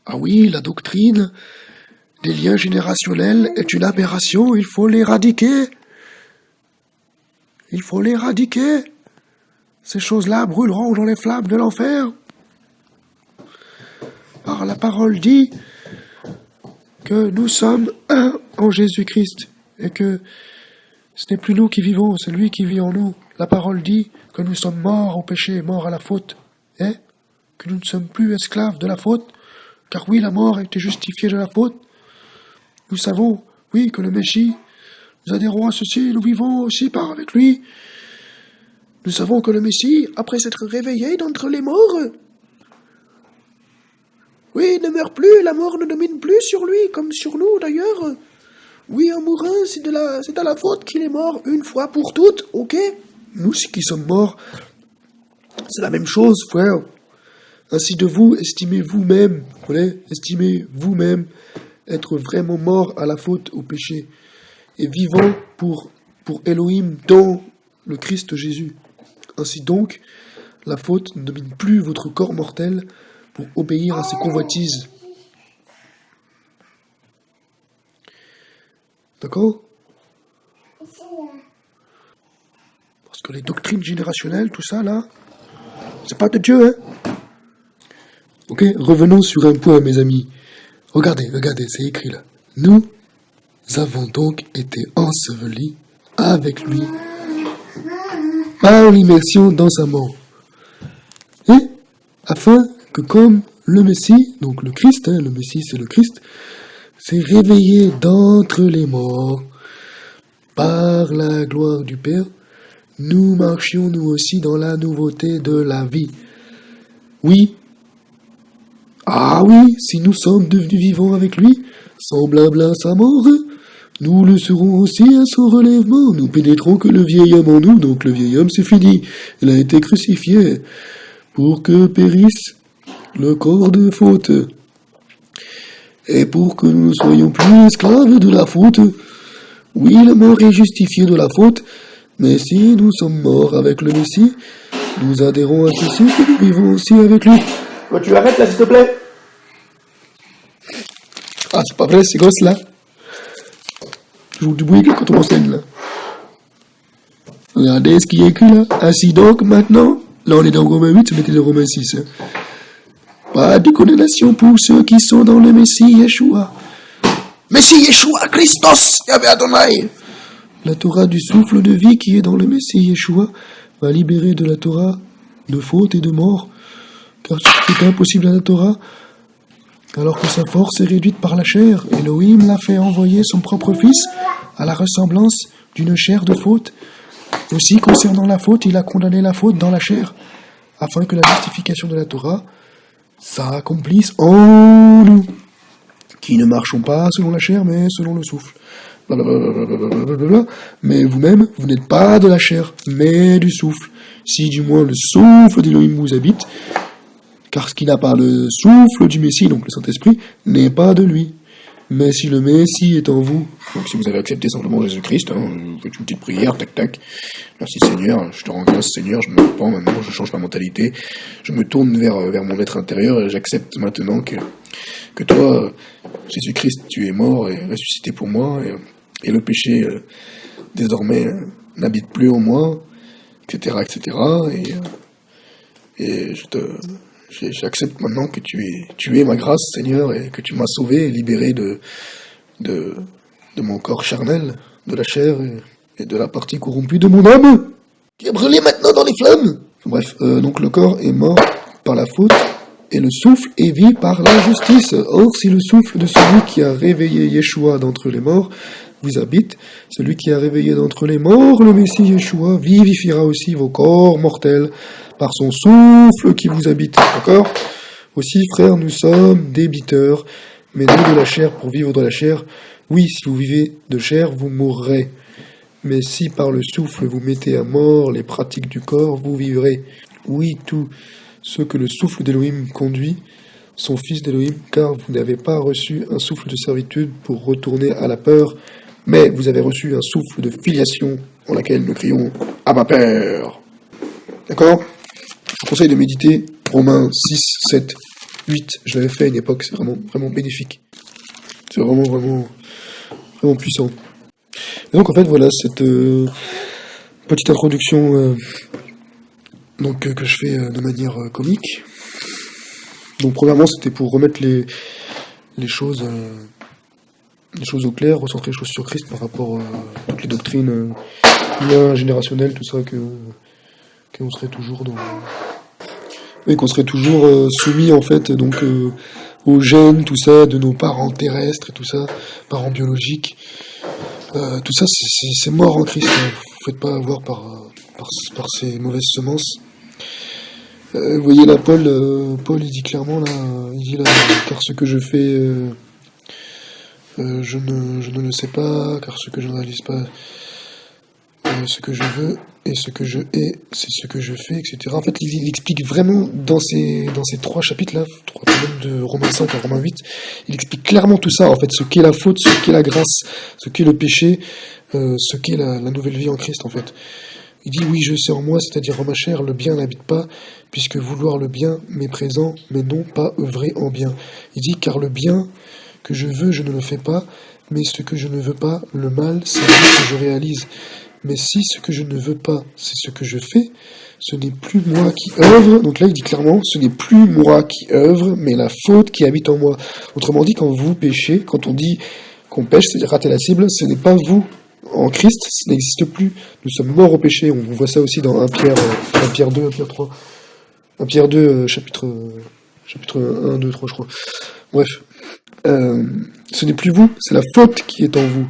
Ah oui, la doctrine des liens générationnels est une aberration, il faut l'éradiquer. Il faut l'éradiquer. Ces choses-là brûleront dans les flammes de l'enfer. Car la parole dit que nous sommes un en Jésus-Christ et que ce n'est plus nous qui vivons, c'est lui qui vit en nous. La parole dit que nous sommes morts au péché, morts à la faute, et que nous ne sommes plus esclaves de la faute, car oui, la mort a été justifiée de la faute. Nous savons, oui, que le Messie, nous adhérons à ceci, nous vivons aussi avec lui. Nous savons que le Messie, après s'être réveillé d'entre les morts, oui, il ne meurt plus, la mort ne domine plus sur lui, comme sur nous d'ailleurs. Oui, un mourin, c'est à la faute qu'il est mort une fois pour toutes, ok? Nous qui sommes morts, c'est la même chose, frère. Ainsi de vous, estimez vous-même, estimez vous-même être vraiment mort à la faute, au péché, et vivant pour Elohim dans le Christ Jésus. Ainsi donc, la faute ne domine plus votre corps mortel pour obéir à ses convoitises. D'accord? Parce que les doctrines générationnelles, tout ça là, c'est pas de Dieu, hein? Ok, revenons sur un point, mes amis. Regardez, c'est écrit là. Nous avons donc été ensevelis avec lui par l'immersion dans sa mort. Et afin que comme le Messie, donc le Christ, le Messie c'est le Christ, s'est réveillé d'entre les morts par la gloire du Père, nous marchions nous aussi dans la nouveauté de la vie. Oui. Ah oui, si nous sommes devenus vivants avec lui, semblables à sa mort, nous le serons aussi à son relèvement. Nous pénétrons que le vieil homme en nous, donc le vieil homme c'est fini. Il a été crucifié pour que périsse le corps de faute et pour que nous ne soyons plus esclaves de la faute. Oui, la mort est justifiée de la faute, mais si nous sommes morts avec le Messie, nous adhérons à ceci que nous vivons aussi avec lui. Bon, tu arrêtes là, s'il te plaît. Ah, c'est pas vrai, ces gosses-là. Je joue du bruit quand on m'enseigne, là. Regardez ce qui est écrit, là. Ainsi donc, maintenant, là, on est dans Romains 8, c'était dans Romains 6. Hein. Pas de condamnation pour ceux qui sont dans le Messie Yeshua. Messie Yeshua, Christos, Yahvé Adonai. La Torah du souffle de vie qui est dans le Messie Yeshua va libérer de la Torah de faute et de mort. Car c'est impossible à la Torah, alors que sa force est réduite par la chair. Elohim l'a fait envoyer son propre fils à la ressemblance d'une chair de faute. Aussi, concernant la faute, il a condamné la faute dans la chair, afin que la justification de la Torah s'accomplisse en nous, qui ne marchons pas selon la chair, mais selon le souffle. Blablabla. Mais vous-même, vous n'êtes pas de la chair, mais du souffle. Si du moins le souffle d'Elohim vous habite, car ce qui n'a pas le souffle du Messie, donc le Saint-Esprit, n'est pas de lui. Mais si le Messie est en vous, donc si vous avez accepté simplement Jésus-Christ, vous faites une petite prière, tac tac, merci Seigneur, je te rends grâce Seigneur, je me repens maintenant, je change ma mentalité, je me tourne vers mon être intérieur et j'accepte maintenant que toi, Jésus-Christ, tu es mort et ressuscité pour moi, et le péché désormais n'habite plus en moi, etc., etc., et j'accepte maintenant que tu es ma grâce, Seigneur, et que tu m'as sauvé et libéré de mon corps charnel, de la chair et de la partie corrompue de mon âme, qui est brûlée maintenant dans les flammes. Bref, donc le corps est mort par la faute, et le souffle est vie par la justice. Or, si le souffle de celui qui a réveillé Yeshua d'entre les morts vous habite, celui qui a réveillé d'entre les morts le Messie Yeshua vivifiera aussi vos corps mortels par son souffle qui vous habite. D'accord? Aussi, frères, nous sommes débiteurs, mais non de la chair pour vivre de la chair. Oui, si vous vivez de chair, vous mourrez. Mais si par le souffle vous mettez à mort les pratiques du corps, vous vivrez. Oui, tous ceux que le souffle d'Elohim conduit sont fils d'Elohim, car vous n'avez pas reçu un souffle de servitude pour retourner à la peur, mais vous avez reçu un souffle de filiation en laquelle nous crions « Abba Père ». D'accord? Je vous conseille de méditer Romains 6, 7. 8, je l'avais fait à une époque, c'est vraiment, vraiment bénéfique. C'est vraiment, vraiment, vraiment puissant. Et donc en fait voilà, cette petite introduction donc que je fais de manière comique. Donc premièrement c'était pour remettre les choses au clair, recentrer les choses sur Christ par rapport à toutes les doctrines liens générationnels, tout ça, qu'on serait toujours dans... Oui, qu'on serait toujours soumis, en fait, donc, aux gènes, tout ça, de nos parents terrestres et tout ça, parents biologiques. Tout ça, c'est mort en Christ. Hein. Vous faites pas avoir par ces mauvaises semences. Vous voyez là, Paul, il dit clairement, là, car ce que je fais... je ne le sais pas, car ce que je ne réalise pas, ce que je veux et ce que je hais, c'est ce que je fais, etc. En fait, il explique vraiment dans ces 3 chapitres-là, 3 chapitres de Romains 5 à Romains 8, il explique clairement tout ça, en fait, ce qu'est la faute, ce qu'est la grâce, ce qu'est le péché, ce qu'est la nouvelle vie en Christ, en fait. Il dit, oui, je sais en moi, c'est-à-dire en ma chair, le bien n'habite pas, puisque vouloir le bien m'est présent, mais non pas œuvrer en bien. Il dit, car le bien que je veux, je ne le fais pas, mais ce que je ne veux pas, le mal, c'est lui que je réalise. Mais si ce que je ne veux pas, c'est ce que je fais, ce n'est plus moi qui œuvre. Donc là, il dit clairement, ce n'est plus moi qui œuvre, mais la faute qui habite en moi. Autrement dit, quand vous péchez, quand on dit qu'on pêche, c'est-à-dire rater la cible, ce n'est pas vous. En Christ, ça n'existe plus. Nous sommes morts au péché. On voit ça aussi dans 1 Pierre 2, 1 Pierre 3. 1 Pierre 2, chapitre 1, 2, 3, je crois. Bref. Ce n'est plus vous, c'est la faute qui est en vous.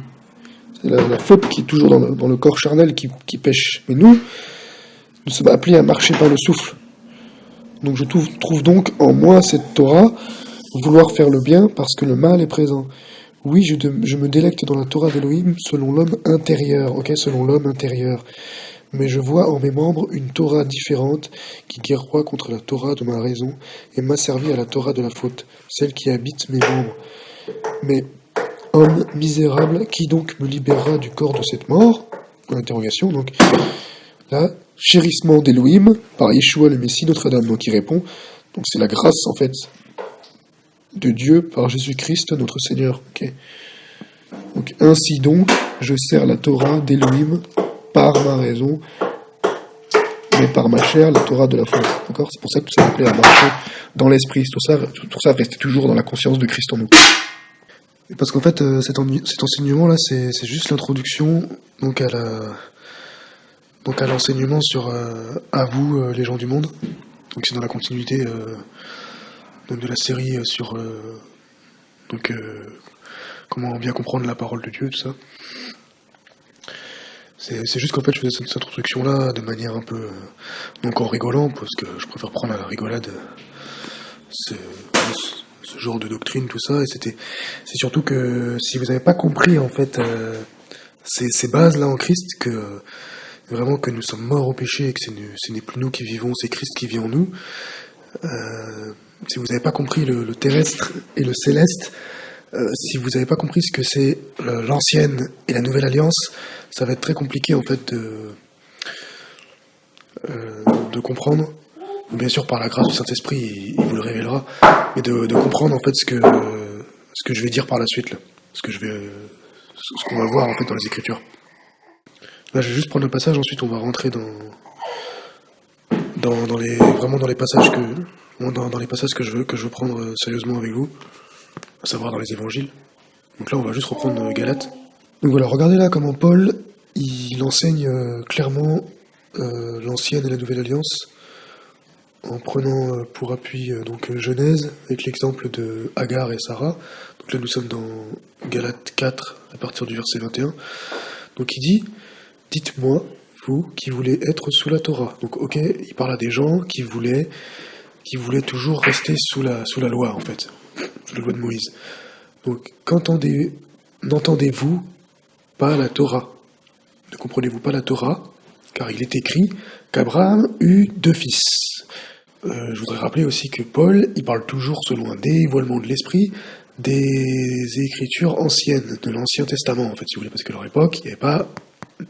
C'est la faute qui est toujours dans le corps charnel qui pêche. Mais nous sommes appelés à marcher par le souffle. Donc je trouve donc en moi cette Torah, vouloir faire le bien parce que le mal est présent. Oui, je me délecte dans la Torah d'Elohim selon l'homme intérieur, selon l'homme intérieur. Mais je vois en mes membres une Torah différente qui guerroie contre la Torah de ma raison et m'asservit à la Torah de la faute, celle qui habite mes membres. Mais, homme misérable, qui donc me libérera du corps de cette mort ? Interrogation, donc, là, chérissement d'Elohim, par Yeshua le Messie, Notre-Dame, donc il répond, donc c'est la grâce, en fait, de Dieu par Jésus-Christ, notre Seigneur, Donc, ainsi donc, je sers la Torah d'Elohim par ma raison, mais par ma chair, la Torah de la faute. D'accord ? C'est pour ça que tout ça appelé à marcher dans l'esprit. Tout ça rester toujours dans la conscience de Christ en nous. Et parce qu'en fait, cet enseignement-là, c'est juste l'introduction donc à l'enseignement sur à vous, les gens du monde. Donc c'est dans la continuité de la série sur comment bien comprendre la parole de Dieu, tout ça. C'est juste qu'en fait je faisais cette introduction-là de manière un peu, donc en rigolant, parce que je préfère prendre à la rigolade ce genre de doctrine, tout ça, et c'est surtout que si vous n'avez pas compris en fait ces bases-là en Christ, que vraiment que nous sommes morts au péché et que ce n'est plus nous qui vivons, c'est Christ qui vit en nous, si vous n'avez pas compris le terrestre et le céleste, si vous n'avez pas compris ce que c'est l'ancienne et la nouvelle alliance, ça va être très compliqué en fait de comprendre. Bien sûr, par la grâce du Saint-Esprit, il vous le révélera, mais de comprendre en fait ce que je vais dire par la suite, là, ce qu'on va voir en fait dans les Écritures. Là, je vais juste prendre le passage, ensuite on va rentrer dans les passages que je veux prendre sérieusement avec vous, à savoir dans les Évangiles. Donc là, on va juste reprendre Galates. Donc voilà, regardez là comment Paul, il enseigne clairement l'ancienne et la nouvelle alliance, en prenant pour appui donc Genèse, avec l'exemple de Agar et Sarah. Donc là, nous sommes dans Galates 4, à partir du verset 21. Donc il dit, dites-moi, vous qui voulez être sous la Torah. Donc ok, il parle à des gens qui voulaient toujours rester sous la loi, en fait, sous la loi de Moïse. Donc, n'entendez-vous pas la Torah? Ne comprenez-vous pas la Torah? Car il est écrit qu'Abraham eut 2 fils. Je voudrais rappeler aussi que Paul, il parle toujours selon un dévoilement de l'esprit des écritures anciennes, de l'Ancien Testament, en fait, si vous voulez, parce qu'à leur époque, il n'y avait pas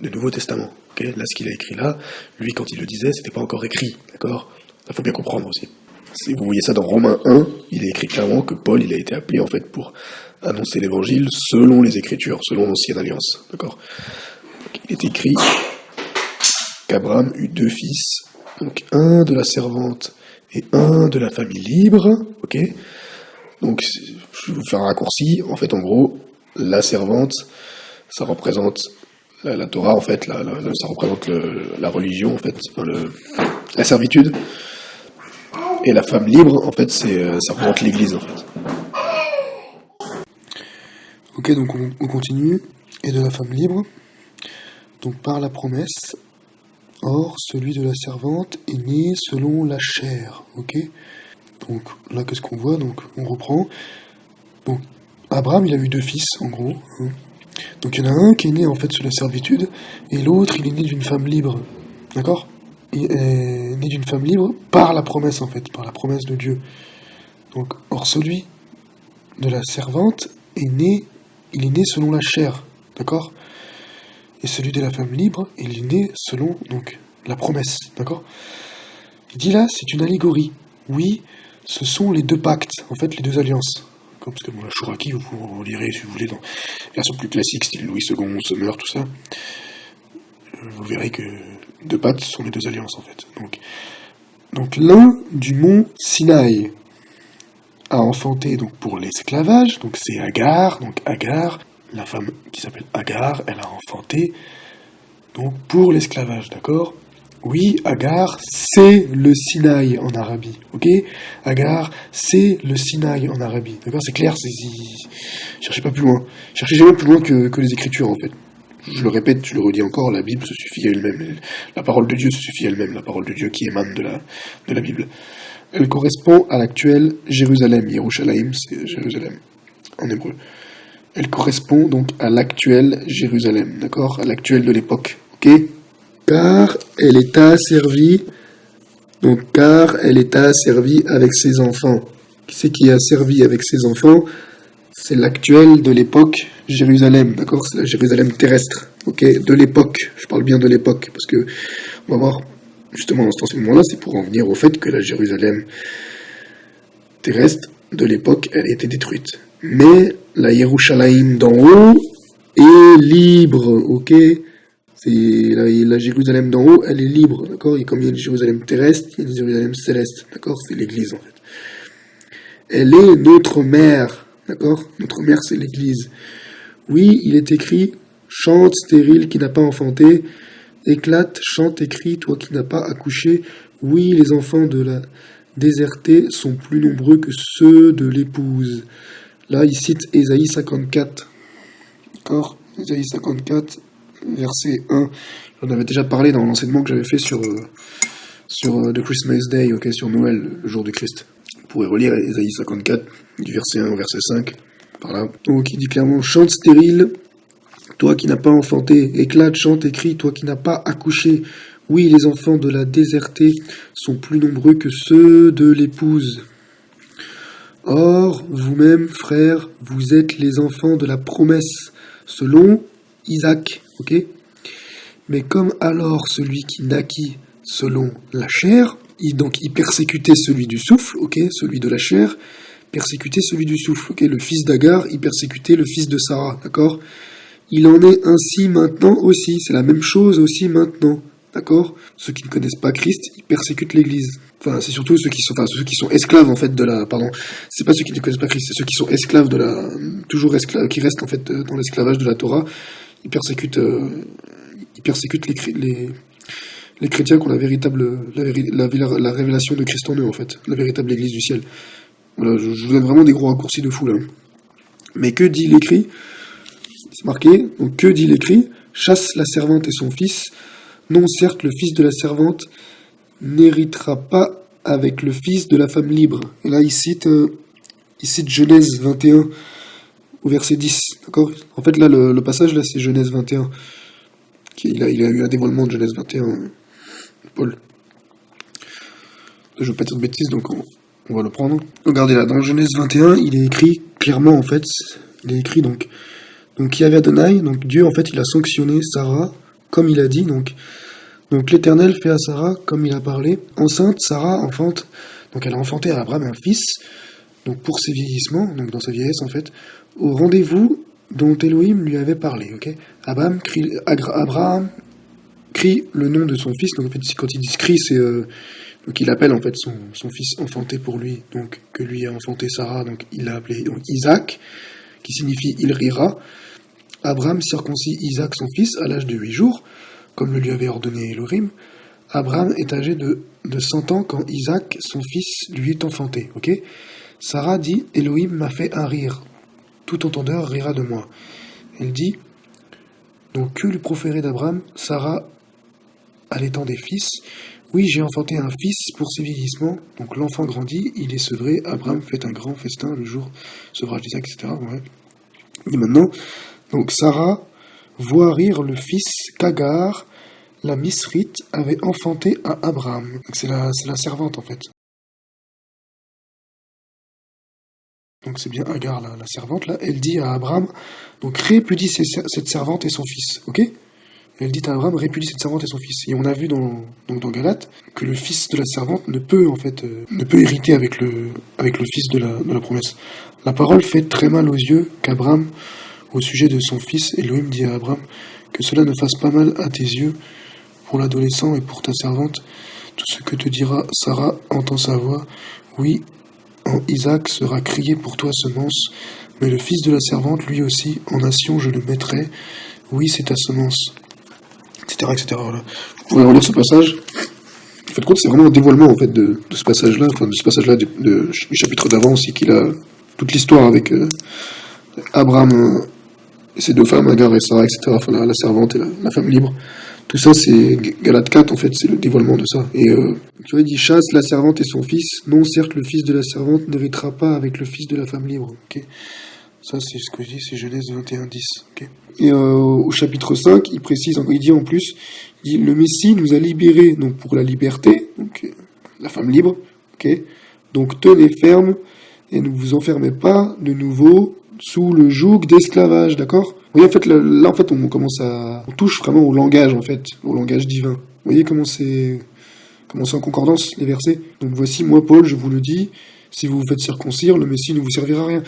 de Nouveau Testament. Okay, là, ce qu'il a écrit là, lui, quand il le disait, c'était pas encore écrit, d'accord? Ça faut bien comprendre aussi. Vous voyez ça dans Romains 1, il est écrit clairement que Paul, il a été appelé en fait pour annoncer l'évangile selon les Écritures, selon l'Ancienne Alliance, d'accord? Il est écri qu'Abraham eut 2 fils, donc un de la servante et un de la famille libre, ok? Donc, je vais vous faire un raccourci, en fait, en gros, la servante, ça représente la Torah, en fait, ça représente la religion, en fait, la servitude, et la femme libre, en fait, ça représente l'Église, en fait. Ok, donc on continue. Et de la femme libre, donc par la promesse, or celui de la servante est né selon la chair. Ok, donc là qu'est-ce qu'on voit? Donc on reprend. Donc Abraham il a eu 2 fils en gros. Hein. Donc il y en a un qui est né en fait sous la servitude et l'autre il est né d'une femme libre. D'accord? Il est né d'une femme libre par la promesse en fait, par la promesse de Dieu. Donc or celui de la servante il est né selon la chair, d'accord? Et celui de la femme libre, il est né selon donc la promesse, d'accord? Il dit là, c'est une allégorie. Oui, ce sont les 2 pactes, en fait, les 2 alliances. Parce que bon, la Chouraki, vous lirez si vous voulez dans la version plus classique, style Louis II, Sommer, tout ça. Vous verrez que 2 pactes sont les 2 alliances, en fait. Donc l'un du mont Sinaï a enfanté donc pour l'esclavage, donc c'est Agar, la femme qui s'appelle Agar, elle a enfanté donc pour l'esclavage, d'accord? Oui, Agar, c'est le Sinaï en Arabie, ok? Agar, c'est le Sinaï en Arabie, d'accord? C'est clair, cherchez pas plus loin. Cherchez jamais plus loin que les Écritures, en fait. Je le répète, je le redis encore, la Bible se suffit à elle-même. La parole de Dieu se suffit à elle-même, la parole de Dieu qui émane de la Bible. Elle correspond à l'actuelle Jérusalem. Yerushalayim, c'est Jérusalem, en hébreu. Elle correspond donc à l'actuelle Jérusalem, d'accord? À l'actuelle de l'époque, ok? Car elle est asservie avec ses enfants. Qui c'est qui est asservi avec ses enfants? C'est l'actuelle de l'époque Jérusalem, d'accord? C'est la Jérusalem terrestre, ok? De l'époque, je parle bien de l'époque, parce que on va voir, justement, dans cet enseignement-là, c'est pour en venir au fait que la Jérusalem terrestre de l'époque, elle a été détruite. Mais la Yerushalayim d'en haut est libre, ok? C'est la Jérusalem d'en haut, elle est libre, d'accord? Et comme il y a une Jérusalem terrestre, il y a une Jérusalem céleste, d'accord? C'est l'Église, en fait. Elle est notre mère, d'accord? Notre mère, c'est l'Église. Oui, il est écrit, chante stérile qui n'a pas enfanté, éclate, chante et crie, toi qui n'as pas accouché. Oui, les enfants de la désertée sont plus nombreux que ceux de l'épouse. Là, il cite Ésaïe 54. D'accord? Ésaïe 54, verset 1. J'en avais déjà parlé dans l'enseignement que j'avais fait sur The Christmas Day, ok, sur Noël, le jour du Christ. Vous pourrez relire Ésaïe 54, du verset 1 au verset 5. Par là. Donc, il dit clairement, chante stérile, toi qui n'as pas enfanté, éclate, chante et crie, toi qui n'as pas accouché. Oui, les enfants de la désertée sont plus nombreux que ceux de l'épouse. Or, vous-même, frères, vous êtes les enfants de la promesse, selon Isaac, ok? Mais comme alors celui qui naquit selon la chair, il persécutait celui du souffle, ok? Celui de la chair, persécutait celui du souffle, ok? Le fils d'Agar, il persécutait le fils de Sarah, d'accord? Il en est ainsi maintenant aussi, c'est la même chose aussi maintenant, d'accord? Ceux qui ne connaissent pas Christ, ils persécutent l'Église. Enfin, c'est surtout ceux qui sont esclaves, en fait, c'est pas ceux qui ne connaissent pas Christ, c'est ceux qui sont esclaves toujours esclaves, qui restent, en fait, dans l'esclavage de la Torah. Ils persécutent les chrétiens qui ont la révélation de Christ en eux, en fait. La véritable Église du ciel. Voilà, je vous donne vraiment des gros raccourcis de fou, là. Mais que dit l'écrit? C'est marqué, donc que dit l'écrit? Chasse la servante et son fils. Non, certes, le fils de la servante n'héritera pas avec le fils de la femme libre. Et là, il cite Genèse 21 au verset 10. D'accord? En fait, là, le passage, là, c'est Genèse 21. Il a eu un dévoilement de Genèse 21, Paul. Je ne veux pas dire de bêtises, donc on va le prendre. Regardez là, dans Genèse 21, il est écrit clairement, en fait, il est écrit donc Yahvé Adonai, donc Dieu, en fait, il a sanctionné Sarah, comme il a dit, donc l'Éternel fait à Sarah, comme il a parlé. Enceinte, Sarah enfante Donc elle a enfanté à Abraham un fils, donc pour ses vieillissements, donc dans sa vieillesse en fait, au rendez-vous dont Elohim lui avait parlé, ok. Abraham crie le nom de son fils, donc en fait quand il dit crie, c'est donc il appelle en fait son fils enfanté pour lui, donc que lui a enfanté Sarah, donc il l'a appelé donc Isaac, qui signifie il rira. Abraham circoncis Isaac son fils à l'âge de 8 jours, comme le lui avait ordonné Elohim. Abraham est âgé de 100 ans quand Isaac son fils lui est enfanté, ok. Sarah dit Elohim m'a fait un rire, tout entendeur rira de moi. Elle dit donc que lui proférait d'Abraham, Sarah allaitant des fils. Oui, j'ai enfanté un fils pour ses vieillissements. Donc l'enfant grandit, il est sevré. Abraham fait un grand festin le jour sevrage d'Isaac, etc. Ouais. Et maintenant, donc Sarah voit rire le fils qu'Agar, la Misrite, avait enfanté à Abraham. Donc c'est la servante en fait. Donc c'est bien Agar, la servante là. Elle dit à Abraham, donc répudie cette servante et son fils, ok. Elle dit à Abraham, répudie cette servante et son fils. Et on a vu dans Galates que le fils de la servante ne peut hériter avec le fils de la promesse. La parole fait très mal aux yeux qu'Abraham, au sujet de son fils, Elohim dit à Abraham, que cela ne fasse pas mal à tes yeux, pour l'adolescent et pour ta servante. Tout ce que te dira Sarah entend sa voix. Oui, en Isaac sera crié pour toi semence, mais le fils de la servante, lui aussi, en nation je le mettrai. Oui, c'est ta semence. Etc. Voilà. Vous pouvez relire ce passage. En fait, c'est vraiment un dévoilement en fait de ce passage-là, enfin de ce passage-là du chapitre d'avant aussi, qu'il a toute l'histoire avec Abraham et ses deux femmes, Agar et Sarah, etc. Enfin la servante et la femme libre. Tout ça, c'est Galates 4, en fait, c'est le dévoilement de ça. Et tu vois, il dit chasse la servante et son fils. Non, certes, le fils de la servante n'héritera pas avec le fils de la femme libre. Ok. Ça, c'est ce que je dis, c'est Genèse 21, 10. Okay. Et au chapitre 5, il précise, il dit en plus, il dit, le Messie nous a libérés donc pour la liberté, donc la femme libre, ok. Donc tenez ferme et ne vous enfermez pas de nouveau sous le joug d'esclavage, d'accord. Vous voyez, en fait, là, en fait, on touche vraiment au langage, en fait, au langage divin. Vous voyez comment c'est en concordance, les versets. Donc voici, moi, Paul, je vous le dis, si vous vous faites circoncire, le Messie ne vous servira à rien.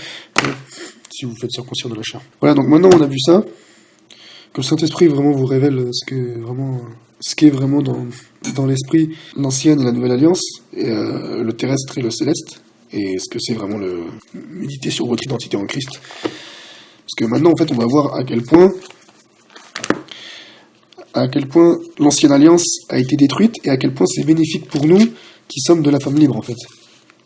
Si vous faites circoncire de la chair. Voilà, donc maintenant on a vu ça, que le Saint-Esprit vraiment vous révèle ce qu'est vraiment dans l'esprit l'ancienne et la nouvelle alliance, et le terrestre et le céleste, et ce que c'est vraiment le méditer sur votre identité en Christ. Parce que maintenant en fait on va voir à quel point l'ancienne alliance a été détruite, et à quel point c'est bénéfique pour nous qui sommes de la femme libre en fait.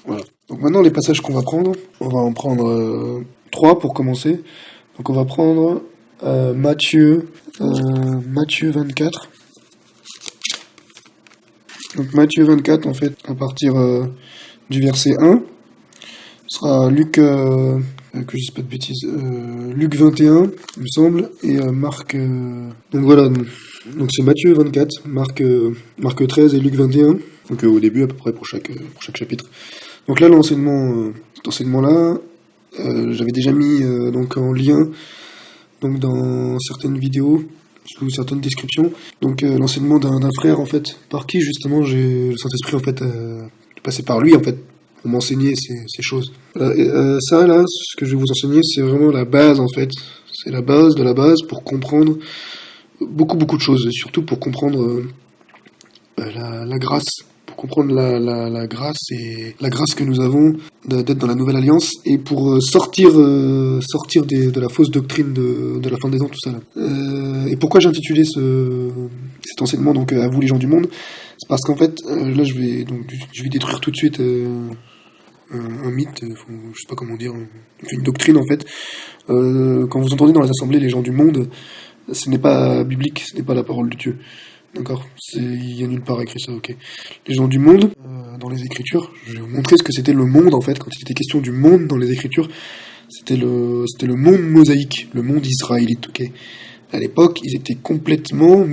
Voilà. Donc maintenant les passages qu'on va prendre, on va en prendre 3 pour commencer. Donc on va prendre Matthieu 24. Donc Matthieu 24 en fait à partir du verset 1. Ce sera Luc, que je dise pas de bêtises, Luc 21 il me semble, et Marc. Donc voilà, donc c'est Matthieu 24, Marc 13 et Luc 21. Donc au début à peu près pour chaque chapitre. Donc là cet enseignement-là, j'avais déjà mis donc en lien donc dans certaines vidéos sous certaines descriptions donc l'enseignement d'un frère en fait par qui justement j'ai le Saint-Esprit en fait passé par lui en fait pour m'enseigner ces choses. Ça là, ce que je vais vous enseigner, c'est vraiment la base en fait, c'est la base de la base pour comprendre beaucoup de choses, et surtout pour comprendre la grâce. Comprendre la grâce et la grâce que nous avons d'être dans la nouvelle alliance, et pour sortir de la fausse doctrine de la fin des ans, tout ça là. Et pourquoi j'ai intitulé cet enseignement donc à vous les gens du monde, c'est parce qu'en fait là je vais détruire tout de suite un mythe, je sais pas comment dire, une doctrine en fait. Quand vous entendez dans les assemblées les gens du monde, ce n'est pas biblique, ce n'est pas la parole de Dieu. D'accord, il y a nulle part écrit ça, ok. Les gens du monde, dans les Écritures, je vais vous montrer ce que c'était le monde en fait, quand il était question du monde dans les Écritures, c'était le monde mosaïque, le monde israélite, ok. À l'époque, ils étaient complètement,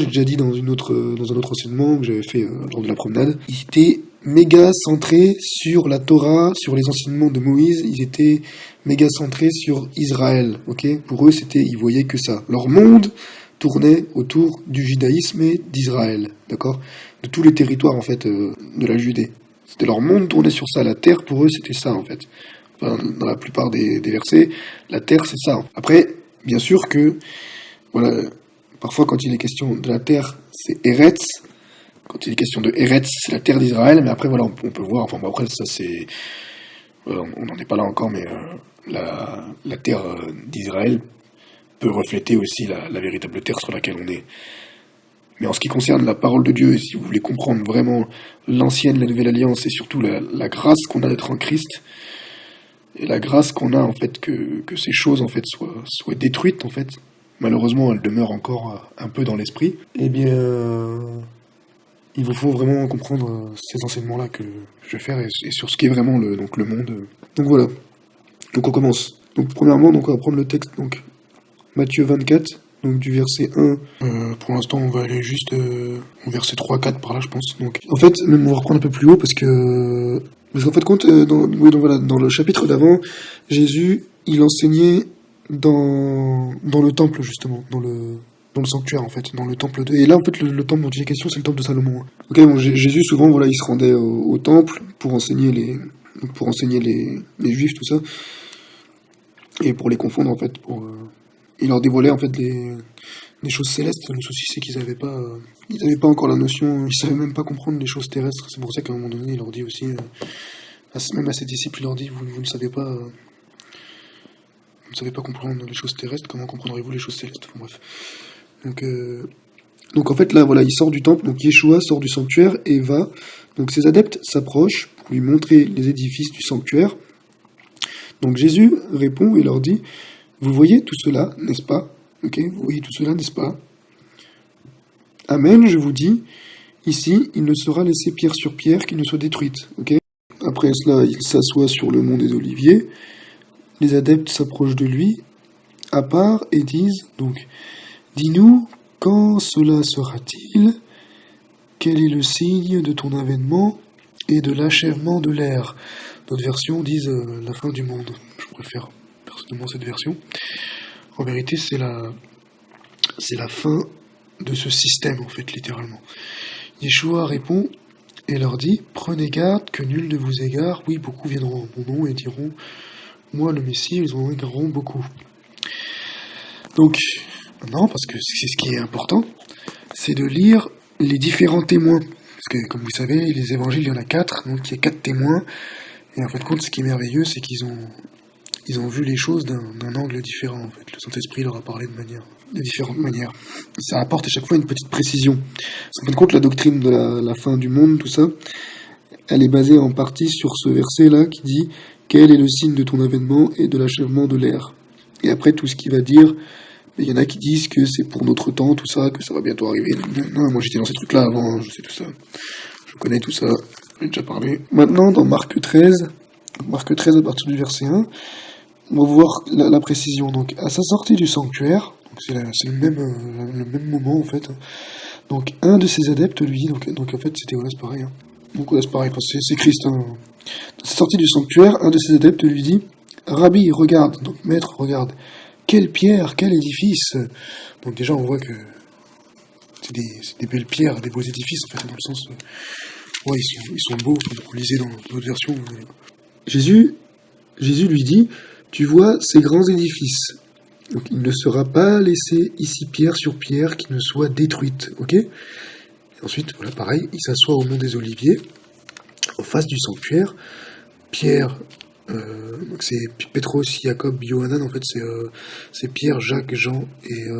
j'ai déjà dit dans un autre enseignement que j'avais fait lors de la promenade, ils étaient méga centrés sur la Torah, sur les enseignements de Moïse, ils étaient méga centrés sur Israël, ok. Pour eux, ils voyaient que ça. Leur monde tournait autour du judaïsme et d'Israël, d'accord. de tous les territoires, en fait, de la Judée. C'était leur monde tourné sur ça. La terre, pour eux, c'était ça, en fait. Enfin, dans la plupart des versets, la terre, c'est ça. Après, bien sûr que, voilà, parfois quand il est question de la terre, c'est Eretz. Quand il est question de Eretz, c'est la terre d'Israël. Mais après, voilà, on peut voir, enfin bon, après, ça c'est... on n'en est pas là encore, mais la terre d'Israël peut refléter aussi la véritable terre sur laquelle on est. Mais en ce qui concerne la parole de Dieu, et si vous voulez comprendre vraiment l'ancienne, la nouvelle alliance, et surtout la grâce qu'on a d'être en Christ, et la grâce qu'on a, en fait, que ces choses, en fait, soient détruites, en fait, malheureusement, elles demeurent encore un peu dans l'esprit, eh bien, il vous faut vraiment comprendre ces enseignements-là que je vais faire, et sur ce qui est vraiment le monde. Donc voilà. Donc on commence. Donc premièrement, donc on va prendre le texte, donc Matthieu 24, donc du verset 1. Pour l'instant, on va aller juste au verset 3-4 par là, je pense. Donc, en fait, même on va reprendre un peu plus haut parce qu'en fait, compte, dans le chapitre d'avant, Jésus, il enseignait dans le temple, justement, dans le sanctuaire, en fait, dans le temple de... Et là, en fait, le temple dont il est question, c'est le temple de Salomon. Hein. Ok, bon, Jésus, souvent, voilà, il se rendait au temple pour enseigner les Juifs, tout ça, et pour les confondre, en fait, il leur dévoilait, en fait, des choses célestes. Le souci, c'est qu'ils n'avaient pas encore la notion, ils savaient même pas comprendre les choses terrestres. C'est pour ça qu'à un moment donné, il leur dit aussi, même à ses disciples, il leur dit, vous ne savez pas... Vous ne savez pas comprendre les choses terrestres, comment comprendrez-vous les choses célestes? Enfin, bref. Donc en fait là voilà, il sort du temple, donc Yeshua sort du sanctuaire et va. Donc ses adeptes s'approchent pour lui montrer les édifices du sanctuaire. Donc Jésus répond et leur dit: vous voyez tout cela, n'est-ce pas? Ok, vous voyez tout cela, n'est-ce pas? Amen, je vous dis, ici il ne sera laissé pierre sur pierre qui ne soit détruite. Ok. Après cela, il s'assoit sur le mont des Oliviers. Les adeptes s'approchent de lui à part et disent donc: dis-nous, quand cela sera-t-il? Quel est le signe de ton avènement et de l'achèvement de l'ère? D'autres versions disent la fin du monde. Je préfère personnellement cette version. En vérité, c'est la fin de ce système, en fait, littéralement. Yeshua répond et leur dit: prenez garde que nul ne vous égare. Oui, beaucoup viendront en mon nom et diront: moi, le Messie, ils en égareront beaucoup. Donc, maintenant, parce que c'est ce qui est important, c'est de lire les différents témoins. Parce que, comme vous savez, les évangiles, il y en a 4, donc il y a 4 témoins. Et en fait, ce qui est merveilleux, c'est qu'ils ont vu les choses d'un angle différent, en fait. Le Saint-Esprit leur a parlé de différentes manières. Ça apporte à chaque fois une petite précision. En fin de compte, la doctrine de la fin du monde, tout ça, elle est basée en partie sur ce verset-là qui dit: quel est le signe de ton avènement et de l'achèvement de l'ère? Et après, tout ce qu'il va dire, il y en a qui disent que c'est pour notre temps, tout ça, que ça va bientôt arriver. Non, moi j'étais dans ces trucs-là avant, je sais tout ça. Je connais tout ça, j'en ai déjà parlé. Maintenant, dans Marc 13 à partir du verset 1, on va voir la précision. Donc, à sa sortie du sanctuaire, c'est le même moment en fait. Donc, un de ses adeptes lui dit, donc en fait, c'est pareil. Hein. Donc, c'est pareil, c'est Christ. Hein. À sa sortie du sanctuaire, un de ses adeptes lui dit: Rabbi, regarde, donc maître, regarde. Quelle pierre, quel édifice! Donc déjà, on voit que c'est des belles pierres, des beaux édifices, en fait, dans le sens... ouais, ils sont beaux, vous lisez dans d'autres versions. Jésus lui dit: tu vois ces grands édifices. Donc il ne sera pas laissé ici pierre sur pierre qui ne soit détruite, ok? Et ensuite, voilà, pareil, il s'assoit au mont des Oliviers, en face du sanctuaire. Pierre... donc c'est Pétros, Jacob, Yohanan, en fait c'est Pierre, Jacques, Jean et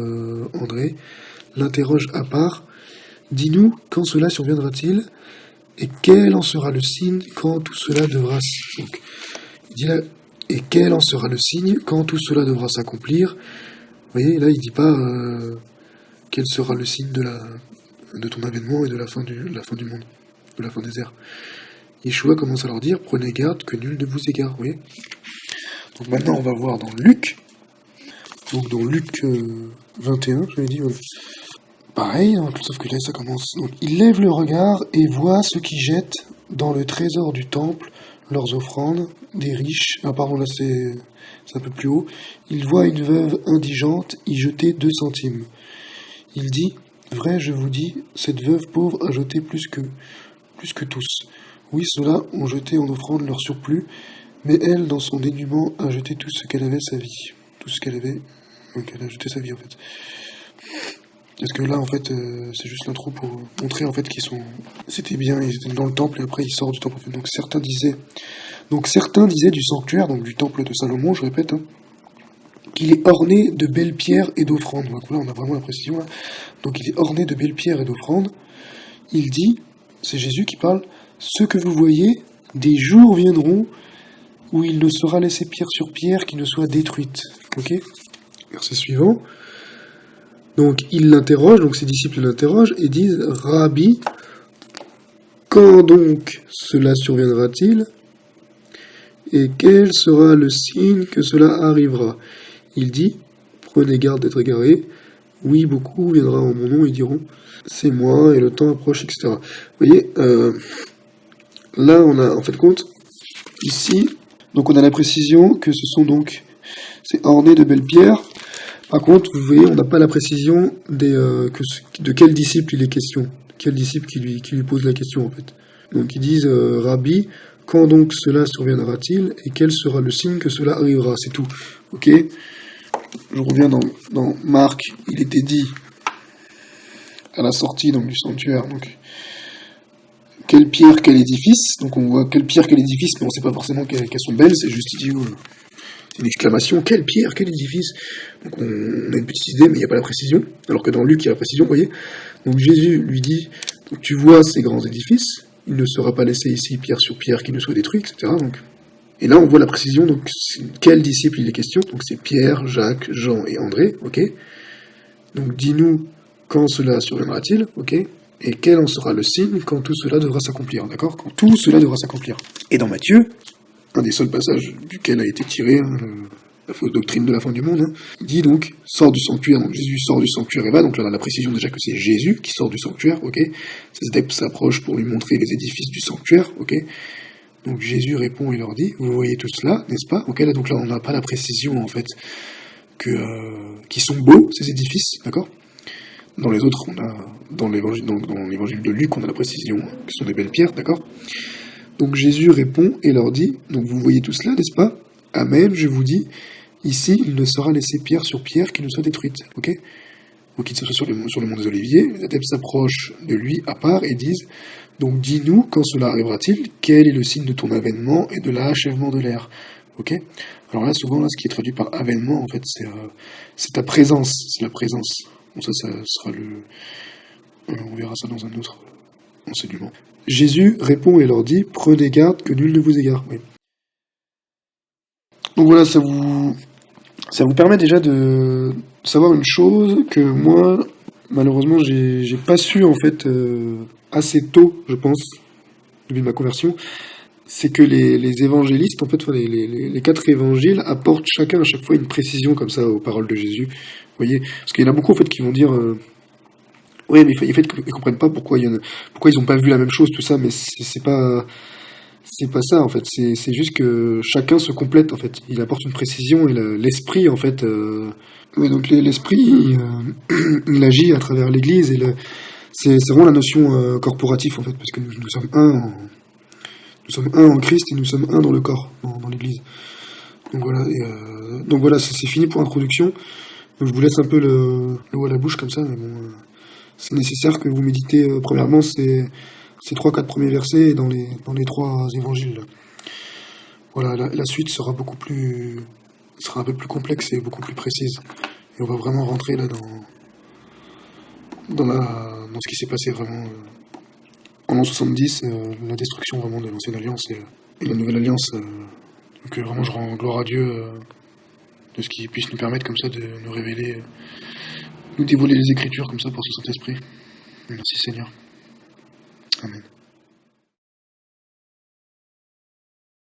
André, l'interroge à part: dis-nous, quand cela surviendra-t-il et quel en sera le signe quand tout cela devra... Donc, il dit là: et quel en sera le signe quand tout cela devra s'accomplir? Vous voyez, là il dit pas quel sera le signe de ton avènement et de la fin du monde, de la fin des ères. Yeshua commence à leur dire: prenez garde que nul ne vous égare, vous voyez. Donc maintenant on va voir dans Luc. Donc dans Luc 21, j'avais dit, pareil, hein, sauf que là ça commence. Donc il lève le regard et voit ceux qui jettent dans le trésor du temple leurs offrandes, des riches. Ah pardon, là c'est un peu plus haut. Il voit une veuve indigente y jeter 2 centimes. Il dit: Vrai, je vous dis, cette veuve pauvre a jeté plus que tous. Oui, ceux-là ont jeté en offrande leur surplus, mais elle, dans son dénuement, a jeté tout ce qu'elle avait, sa vie. Tout ce qu'elle avait, donc elle a jeté sa vie, en fait. Parce que là, en fait, c'est juste l'intro pour montrer, en fait, c'était bien, ils étaient dans le temple, et après, ils sortent du temple, en fait. Donc certains disaient du sanctuaire, donc du temple de Salomon, je répète, hein, qu'il est orné de belles pierres et d'offrandes. Donc là, on a vraiment la précision, là. Donc il est orné de belles pierres et d'offrandes. Il dit, c'est Jésus qui parle, ce que vous voyez, des jours viendront où il ne sera laissé pierre sur pierre qui ne soit détruite. Ok ? Verset suivant. Donc il l'interroge, donc ses disciples l'interrogent et disent, Rabbi, quand donc cela surviendra-t-il ? Et quel sera le signe que cela arrivera ? Il dit, prenez garde d'être égarés. Oui, beaucoup viendra en mon nom et diront, c'est moi, et le temps approche, etc. Vous voyez, là on a, en fait compte, ici, donc on a la précision que c'est orné de belles pierres. Par contre, vous voyez, on n'a pas la précision de quel disciple il est question, quel disciple qui lui pose la question, en fait. Donc ils disent, Rabbi, quand donc cela surviendra-t-il, et quel sera le signe que cela arrivera, c'est tout. Ok ? Je reviens dans Marc, il était dit à la sortie donc, du sanctuaire, donc quelle pierre, quel édifice, donc on voit quelle pierre, quel édifice, mais on ne sait pas forcément qu'elles sont belles, c'est juste ici une exclamation, quelle pierre, quel édifice, donc on a une petite idée, mais il n'y a pas la précision, alors que dans Luc il y a la précision, vous voyez, donc Jésus lui dit, donc, tu vois ces grands édifices, il ne sera pas laissé ici pierre sur pierre qui ne soit détruit, etc., donc... Et là, on voit la précision, donc, quel disciple il est question, donc c'est Pierre, Jacques, Jean et André, ok. Donc, dis-nous, quand cela surviendra-t-il, ok. Et quel en sera le signe quand tout cela devra s'accomplir, d'accord. Quand tout cela devra s'accomplir. Et dans Matthieu, un des seuls passages duquel a été tiré, la fausse doctrine de la fin du monde, hein, il dit donc, sort du sanctuaire, donc Jésus sort du sanctuaire et va, donc là on a la précision déjà que c'est Jésus qui sort du sanctuaire, ok. Ses adeptes s'approchent pour lui montrer les édifices du sanctuaire, ok. Donc Jésus répond et leur dit, vous voyez tout cela, n'est-ce pas ? Ok, là, donc là on n'a pas la précision en fait qui sont beaux ces édifices, d'accord ? Dans les autres, on a dans l'évangile de Luc, on a la précision que ce sont des belles pierres, d'accord ? Donc Jésus répond et leur dit, donc vous voyez tout cela, n'est-ce pas ? Amen, je vous dis, ici il ne sera laissé pierre sur pierre qui ne soit détruite, ok ? Donc il se sur le mont des Oliviers, les adeptes s'approchent de lui à part et disent, donc dis-nous, quand cela arrivera-t-il, quel est le signe de ton avènement et de l'achèvement de l'ère ? Ok ? Alors là, souvent, là, ce qui est traduit par avènement, en fait, c'est ta présence, c'est la présence. Bon, ça sera on verra ça dans un autre enseignement. Jésus répond et leur dit, prenez garde que nul ne vous égare. Oui. Donc voilà, ça vous permet déjà de savoir une chose que moi, malheureusement, j'ai pas su, en fait, assez tôt, je pense, depuis ma conversion, c'est que les évangélistes, en fait, les 4 évangiles apportent chacun à chaque fois une précision comme ça aux paroles de Jésus. Vous voyez, parce qu'il y en a beaucoup, en fait, qui vont dire, oui, mais en fait, ils comprennent pas pourquoi ils ont pas vu la même chose, tout ça, mais c'est pas ça, en fait. C'est juste que chacun se complète, en fait. Il apporte une précision et l'esprit, en fait. Oui, donc l'esprit, il agit à travers l'Église et c'est vraiment la notion corporative, en fait, parce que nous sommes un en Christ et nous sommes un dans le corps, dans l'Église. Donc voilà, c'est fini pour l'introduction. Donc je vous laisse un peu l'eau à la bouche comme ça, mais bon, c'est nécessaire que vous méditez premièrement ces 3-4 premiers versets dans les 3 évangiles. Là. Voilà, la suite sera un peu plus complexe et beaucoup plus précise. Et on va vraiment rentrer là dans ce qui s'est passé vraiment en l'an 70, la destruction vraiment de l'ancienne alliance et la nouvelle alliance. Donc vraiment je rends gloire à Dieu de ce qu'il puisse nous permettre comme ça de nous révéler, nous dévoiler les Écritures comme ça pour ce Saint-Esprit. Merci Seigneur. Amen.